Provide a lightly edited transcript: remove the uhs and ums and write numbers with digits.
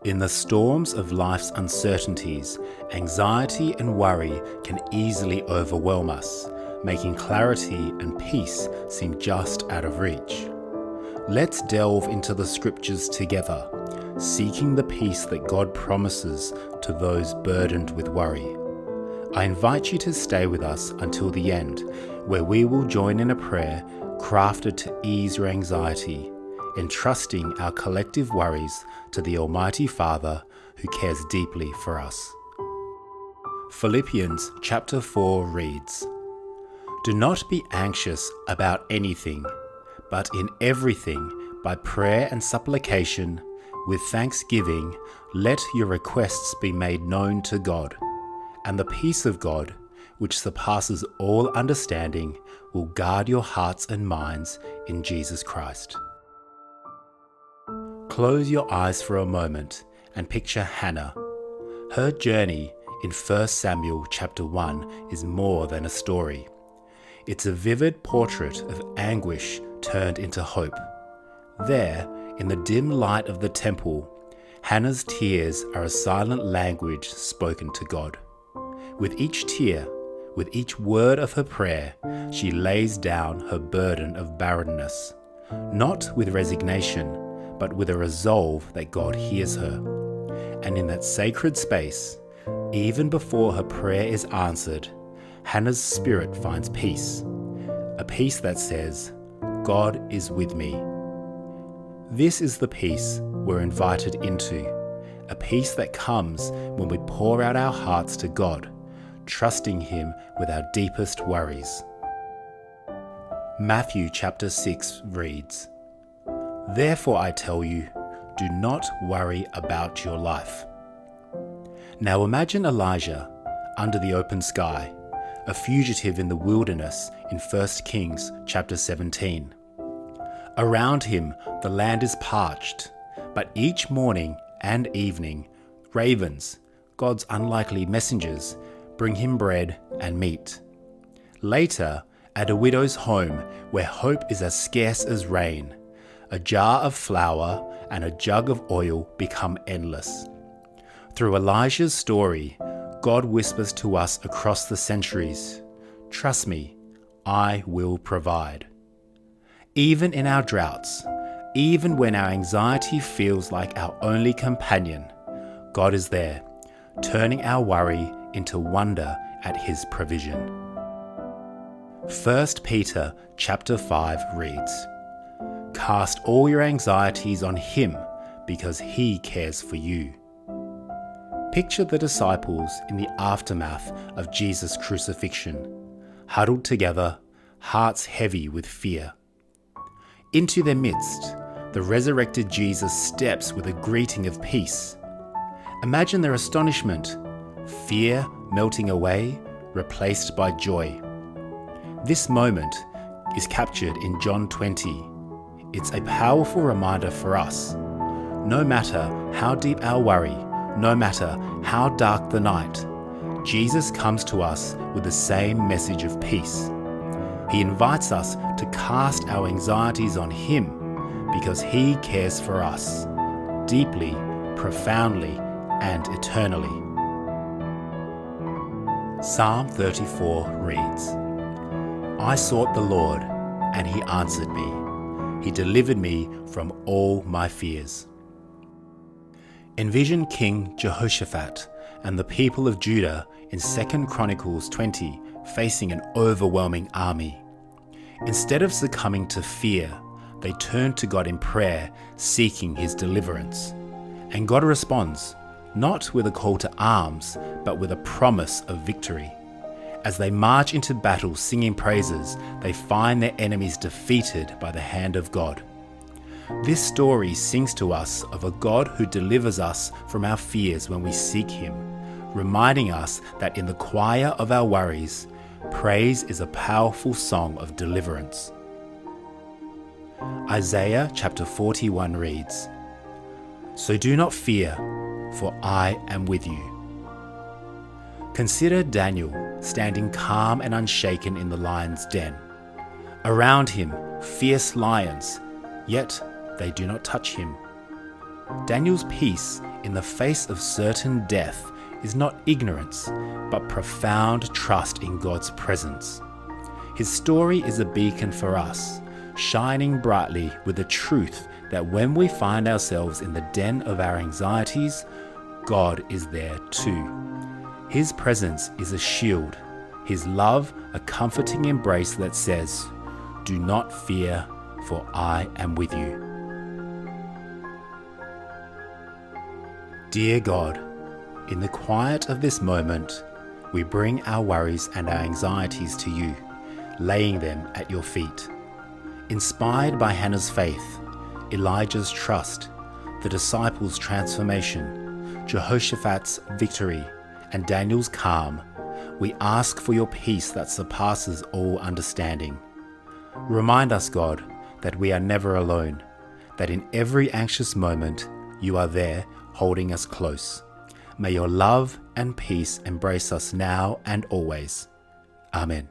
In the storms of life's uncertainties, anxiety and worry can easily overwhelm us, making clarity and peace seem just out of reach. Let's delve into the scriptures together, seeking the peace that God promises to those burdened with worry. I invite you to stay with us until the end, where we will join in a prayer crafted to ease your anxiety, entrusting our collective worries to the Almighty Father who cares deeply for us. Philippians chapter 4 reads, "Do not be anxious about anything, but in everything, by prayer and supplication, with thanksgiving, let your requests be made known to God, and the peace of God, which surpasses all understanding, will guard your hearts and minds in Jesus Christ." Close your eyes for a moment and picture Hannah. Her journey in 1 Samuel chapter 1 is more than a story. It's a vivid portrait of anguish turned into hope. There, in the dim light of the temple, Hannah's tears are a silent language spoken to God. With each tear, with each word of her prayer, she lays down her burden of barrenness, not with resignation, but with a resolve that God hears her. And in that sacred space, even before her prayer is answered, Hannah's spirit finds peace, a peace that says, "God is with me." This is the peace we're invited into, a peace that comes when we pour out our hearts to God, trusting Him with our deepest worries. Matthew chapter 6 reads, "Therefore I tell you, do not worry about your life." Now imagine Elijah under the open sky, a fugitive in the wilderness in 1 Kings chapter 17. Around him the land is parched, but each morning and evening, ravens, God's unlikely messengers, bring him bread and meat. Later, at a widow's home where hope is as scarce as rain, a jar of flour and a jug of oil become endless. Through Elijah's story, God whispers to us across the centuries, "Trust me, I will provide." Even in our droughts, even when our anxiety feels like our only companion, God is there, turning our worry into wonder at His provision. 1 Peter chapter 5 reads, "Cast all your anxieties on Him, because He cares for you." Picture the disciples in the aftermath of Jesus' crucifixion, huddled together, hearts heavy with fear. Into their midst, the resurrected Jesus steps with a greeting of peace. Imagine their astonishment, fear melting away, replaced by joy. This moment is captured in John 20. It's a powerful reminder for us. No matter how deep our worry, no matter how dark the night, Jesus comes to us with the same message of peace. He invites us to cast our anxieties on Him because He cares for us, deeply, profoundly, and eternally. Psalm 34 reads, "I sought the Lord, and He answered me. He delivered me from all my fears." Envision King Jehoshaphat and the people of Judah in 2 Chronicles 20 facing an overwhelming army. Instead of succumbing to fear, they turn to God in prayer, seeking His deliverance. And God responds, not with a call to arms, but with a promise of victory. As they march into battle singing praises, they find their enemies defeated by the hand of God. This story sings to us of a God who delivers us from our fears when we seek Him, reminding us that in the choir of our worries, praise is a powerful song of deliverance. Isaiah chapter 41 reads, "So do not fear, for I am with you." Consider Daniel standing calm and unshaken in the lion's den. Around him, fierce lions, yet they do not touch him. Daniel's peace in the face of certain death is not ignorance, but profound trust in God's presence. His story is a beacon for us, shining brightly with the truth that when we find ourselves in the den of our anxieties, God is there too. His presence is a shield, His love a comforting embrace that says, "Do not fear, for I am with you." Dear God, in the quiet of this moment, we bring our worries and our anxieties to you, laying them at your feet. Inspired by Hannah's faith, Elijah's trust, the disciples' transformation, Jehoshaphat's victory, and Daniel's calm, we ask for your peace that surpasses all understanding. Remind us, God, that we are never alone, that in every anxious moment you are there holding us close. May your love and peace embrace us now and always. Amen.